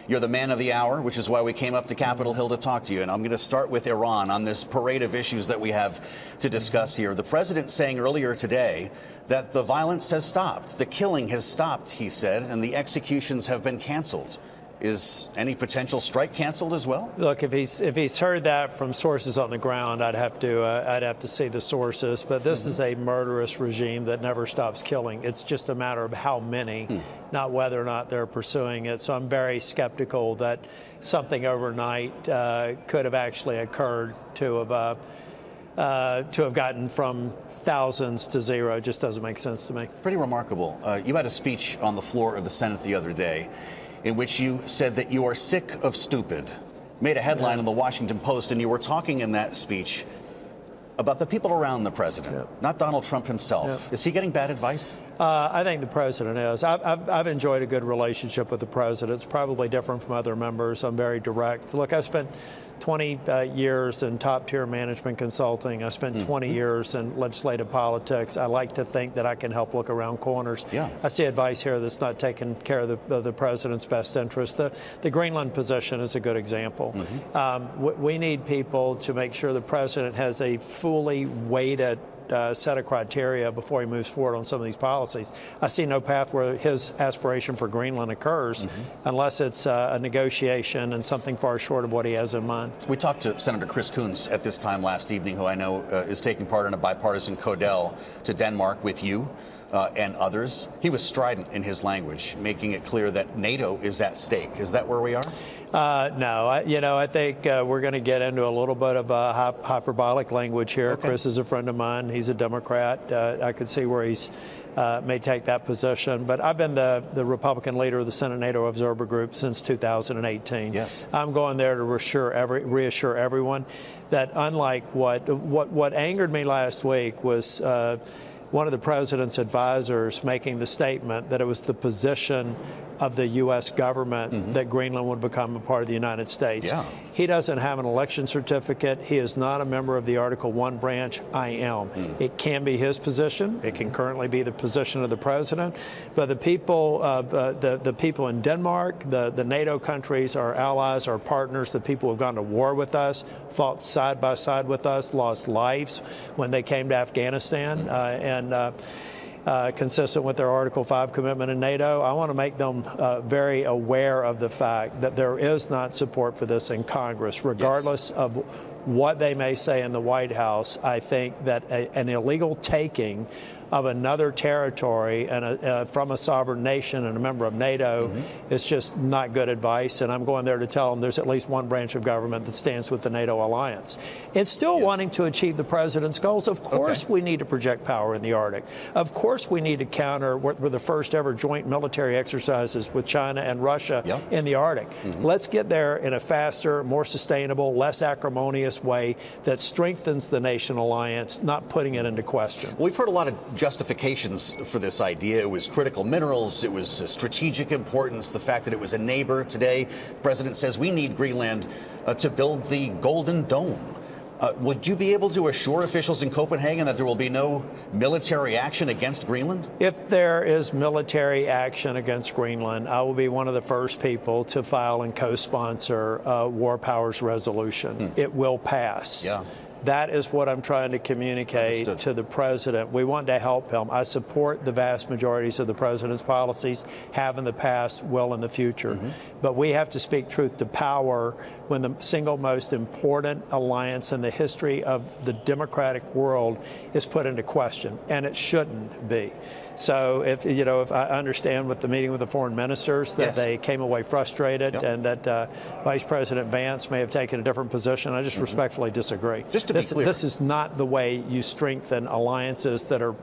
You're the man of the hour, which is why we came up to Capitol Hill to talk to you. And I'm going to start with Iran on this parade of issues that we have to discuss here. The president saying earlier today that the violence has stopped. The killing has stopped, he said, and the executions have been canceled. Is any potential strike canceled as well? Look, if he's heard that from sources on the ground, I'd have to see the sources. But this is a murderous regime that never stops killing. It's just a matter of how many, not whether or not they're pursuing it. So I'm very skeptical that something overnight could have actually occurred to have gotten from thousands to zero. It just doesn't make sense to me. Pretty remarkable. You had a speech on the floor of the Senate the other day in which you said that you are sick of stupid. Made a headline in the Washington Post, and you were talking in that speech about the people around the president, not Donald Trump himself. Is he getting bad advice? I think the president is. I've enjoyed a good relationship with the president. It's probably different from other members. I'm very direct. Look, I spent 20 years in top-tier management consulting. I spent 20 years in legislative politics. I like to think that I can help look around corners. I see advice here that's not taking care of the president's best interest. The Greenland position is a good example. We need people to make sure the president has a fully weighted set of criteria before he moves forward on some of these policies. I see no path where his aspiration for Greenland occurs unless it's a negotiation and something far short of what he has in mind. We talked to Senator Chris Coons at this time last evening, who I know is taking part in a bipartisan codel to Denmark with you and others. He was strident in his language, making it clear that NATO is at stake. Is that where we are? No, I think we're going to get into a little bit of hyperbolic language here. Chris is a friend of mine. He's a Democrat. I could see where he's may take that position. But I've been the Republican leader of the Senate NATO Observer Group since 2018. Yes. I'm going there to reassure everyone that unlike what angered me last week was one of the president's advisors making the statement that it was the position of the U.S. government that Greenland would become a part of the United States. He doesn't have an election certificate. He is not a member of the Article 1 branch. I am. It can be his position. It can currently be the position of the president. But the people, the people in Denmark, the NATO countries, our allies, our partners, the people who have gone to war with us, fought side by side with us, lost lives when they came to Afghanistan, consistent with their Article 5 commitment in NATO. I want to make them very aware of the fact that there is not support for this in Congress, regardless of what they may say in the White House. I think that an illegal taking of another territory and from a sovereign nation and a member of NATO is just not good advice. And I'm going there to tell them there's at least one branch of government that stands with the NATO alliance. It's still wanting to achieve the president's goals. Of course, we need to project power in the Arctic. Of course, we need to counter what were the first ever joint military exercises with China and Russia in the Arctic. Let's get there in a faster, more sustainable, less acrimonious way that strengthens the nation alliance, not putting it into question. We've heard a lot of justifications for this idea. It was critical minerals, it was strategic importance, the fact that it was a neighbor. Today, the president says we need Greenland to build the Golden Dome. Would you be able to assure officials in Copenhagen that there will be no military action against Greenland? If there is military action against Greenland, I will be one of the first people to file and co-sponsor a War Powers resolution. It will pass. That is what I'm trying to communicate to the president. We want to help him. I support the vast majorities of the president's policies, have in the past, will in the future. But we have to speak truth to power when the single most important alliance in the history of the democratic world is put into question, and it shouldn't be. So if I understand with the meeting with the foreign ministers that they came away frustrated and that Vice President Vance may have taken a different position, I just respectfully disagree. Just to be clear, this is not the way you strengthen alliances that are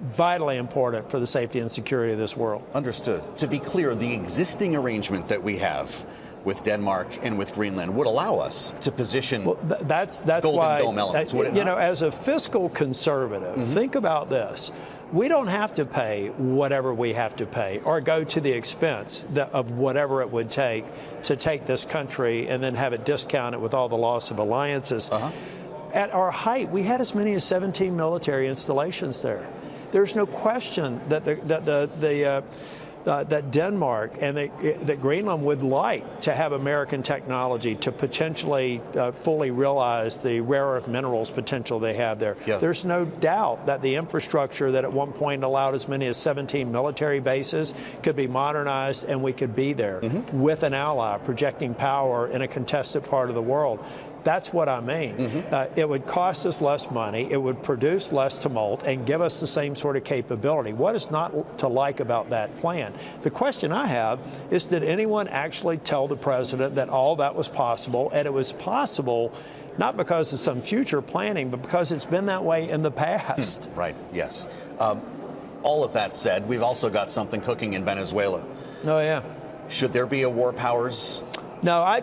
vitally important for the safety and security of this world. Understood. To be clear, the existing arrangement that we have with Denmark and with Greenland would allow us to position that's Golden why, Dome elements, would it not? As a fiscal conservative, think about this. We don't have to pay whatever we have to pay or go to the expense of whatever it would take to take this country and then have it discounted with all the loss of alliances. At our height, we had as many as 17 military installations there. There's no question that that Denmark and that Greenland would like to have American technology to potentially fully realize the rare earth minerals potential they have there. Yeah. There's no doubt that the infrastructure that at one point allowed as many as 17 military bases could be modernized, and we could be there with an ally projecting power in a contested part of the world. That's what I mean. It would cost us less money, it would produce less tumult, and give us the same sort of capability. What is not to like about that plan? The question I have is, did anyone actually tell the president that all that was possible, and it was possible not because of some future planning, but because it's been that way in the past? Right, yes. All of that said, we've also got something cooking in Venezuela. Oh, yeah. Should there be a war powers? No, I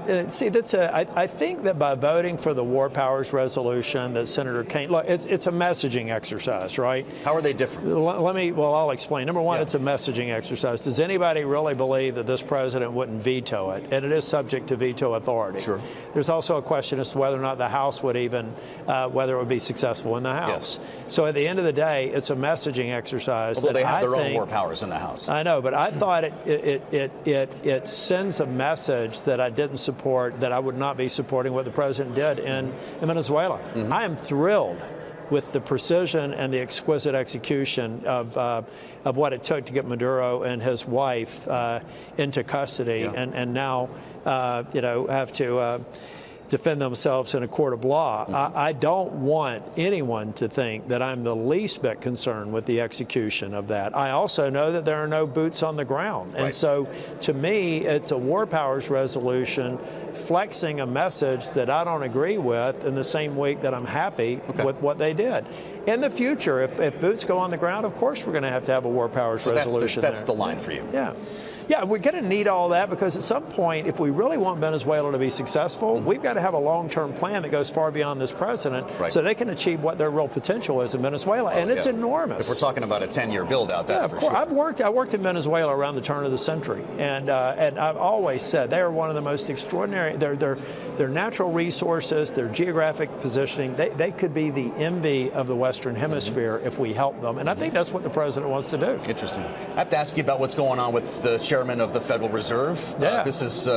think that by voting for the War Powers resolution that Senator Kaine, look, it's a messaging exercise, right? How are they different? I'll explain. Number one, it's a messaging exercise. Does anybody really believe that this president wouldn't veto it? And it is subject to veto authority. Sure. There's also a question as to whether or not the House would even, whether it would be successful in the House. Yes. So at the end of the day, it's a messaging exercise. Although they have their own war powers in the House. I know, but I thought it sends a message that I didn't support, that I would not be supporting what the president did in Venezuela. I am thrilled with the precision and the exquisite execution of what it took to get Maduro and his wife into custody, and now have to defend themselves in a court of law. I don't want anyone to think that I'm the least bit concerned with the execution of that. I also know that there are no boots on the ground. And so, to me, it's a war powers resolution flexing a message that I don't agree with in the same week that I'm happy with what they did. In the future, if boots go on the ground, of course we're going to have a war powers resolution. That's the line for you. Yeah. Yeah, we're going to need all that, because at some point, if we really want Venezuela to be successful, we've got to have a long-term plan that goes far beyond this president, so they can achieve what their real potential is in Venezuela, and it's enormous. If we're talking about a 10-year build-out, that's for sure. I worked in Venezuela around the turn of the century, and I've always said they are one of the most extraordinary. Their natural resources, their geographic positioning, they could be the envy of the Western Hemisphere if we help them, and I think that's what the president wants to do. Interesting. I have to ask you about what's going on with the chairman of the Federal Reserve. This has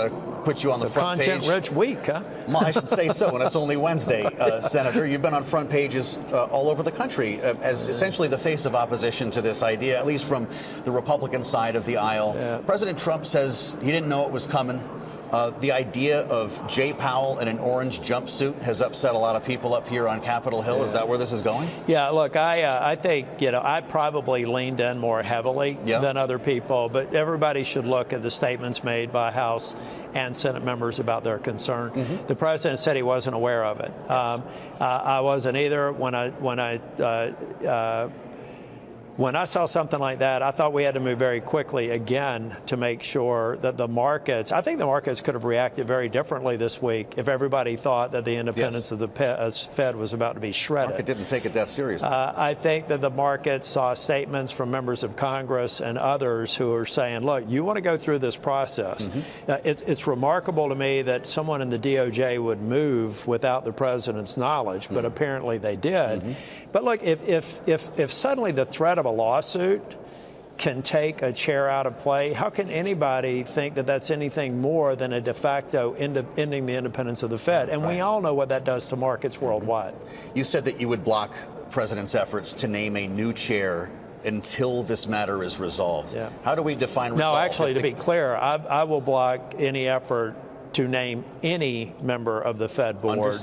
put you on the front page. Content-rich week, huh? Well, I should say so, and it's only Wednesday, Senator. You've been on front pages all over the country as essentially the face of opposition to this idea, at least from the Republican side of the aisle. President Trump says he didn't know it was coming. The idea of Jay Powell in an orange jumpsuit has upset a lot of people up here on Capitol Hill. Is that where this is going? Yeah, look, I think, I probably leaned in more heavily than other people, but everybody should look at the statements made by House and Senate members about their concern. The president said he wasn't aware of it. I wasn't either. When I saw something like that, I thought we had to move very quickly again to make sure that the markets, I think the markets could have reacted very differently this week if everybody thought that the independence of the Fed was about to be shredded. The market didn't take it that seriously. I think that the market saw statements from members of Congress and others who are saying, look, you want to go through this process. It's remarkable to me that someone in the DOJ would move without the president's knowledge, but apparently they did. But look, if suddenly the threat of a lawsuit can take a chair out of play, how can anybody think that that's anything more than a de facto ending the independence of the Fed? And we all know what that does to markets worldwide. You said that you would block the president's efforts to name a new chair until this matter is resolved. How do we define resolve? No, actually, to be clear, I will block any effort to name any member of the Fed board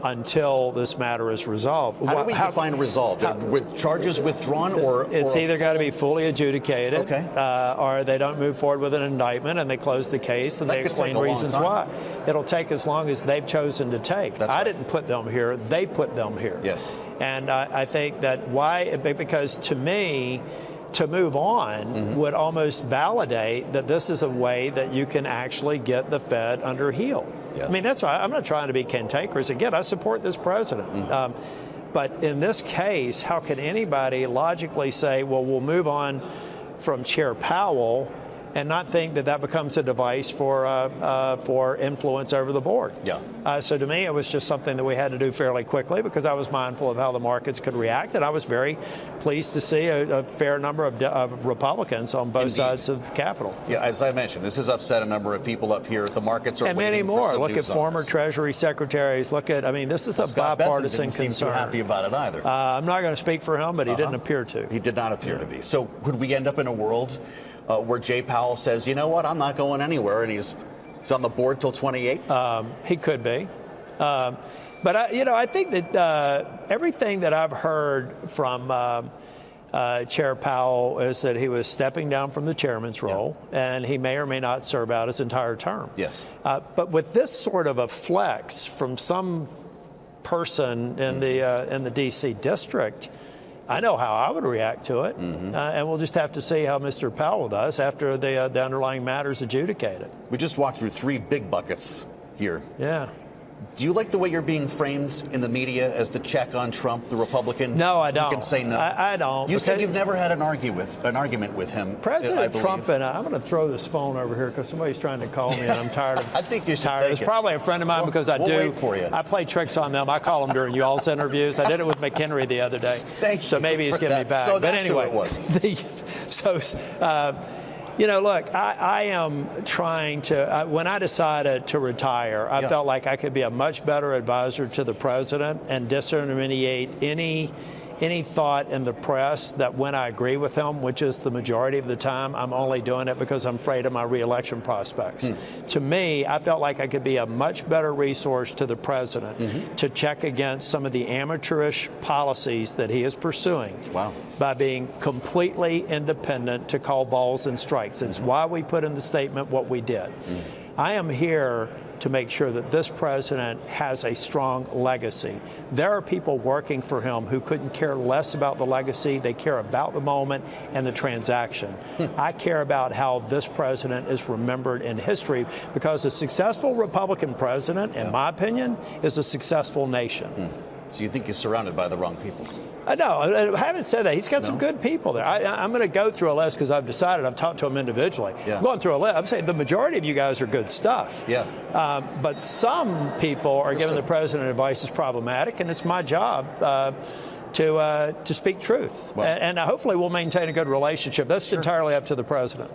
until this matter is resolved. How do we define resolved? With charges withdrawn, or it's either got to be fully adjudicated, or they don't move forward with an indictment and they close the case and they explain reasons why. It'll take as long as they've chosen to take. I didn't put them here; they put them here. And I think that because to me, to move on would almost validate that this is a way that you can actually get the Fed under heel. I mean, that's why I'm not trying to be cantankerous. Again, I support this president. But in this case, how can anybody logically say, well, we'll move on from Chair Powell and not think that that becomes a device for influence over the board. Yeah. So to me, it was just something that we had to do fairly quickly because I was mindful of how the markets could react, and I was very pleased to see a fair number of Republicans on both sides of Capitol. Yeah, as I mentioned, this has upset a number of people up here. The markets are and waiting many more. for some Look news at on former this. Treasury secretaries. Look at, I mean, this is a Scott bipartisan Bessent didn't concern. seem too happy about it either. I'm not going to speak for him, but he didn't appear to. He did not appear to be. So could we end up in a world where Jay Powell says, you know what, I'm not going anywhere, and he's on the board till 28? He could be. But I think that everything that I've heard from Chair Powell is that he was stepping down from the chairman's role, and he may or may not serve out his entire term. Yes. But with this sort of a flex from some person in the D.C. district, I know how I would react to it, and we'll just have to see how Mr. Powell does after the underlying matters adjudicated. We just walked through 3 big buckets here. Yeah. Do you like the way you're being framed in the media as the check on Trump, the Republican? No, I don't. You can say no. I don't. You said you've never had an argument with him. President Trump and I'm going to throw this phone over here because somebody's trying to call me and I'm tired of. I think you should tired. take It's it. probably a friend of mine because I we'll do. Wait for you. I play tricks on them. I call them during y'all's interviews. I did it with McHenry the other day. Thank you. So maybe he's getting me back. So but that's anyway, who it was. Look, I am trying to, when I decided to retire, I felt like I could be a much better advisor to the president and disintermediate any thought in the press that when I agree with him, which is the majority of the time, I'm only doing it because I'm afraid of my reelection prospects. To me, I felt like I could be a much better resource to the president to check against some of the amateurish policies that he is pursuing by being completely independent to call balls and strikes. It's why we put in the statement what we did. I am here to make sure that this president has a strong legacy. There are people working for him who couldn't care less about the legacy. They care about the moment and the transaction. I care about how this president is remembered in history because a successful Republican president, in my opinion, is a successful nation. So you think he's surrounded by the wrong people? No, I haven't said that. He's got some good people there. I'm going to go through a list because I've decided. I've talked to him individually. I'm going through a list. I'm saying the majority of you guys are good stuff. But some people are giving the president advice is problematic, and it's my job to speak truth. And hopefully we'll maintain a good relationship. That's entirely up to the president.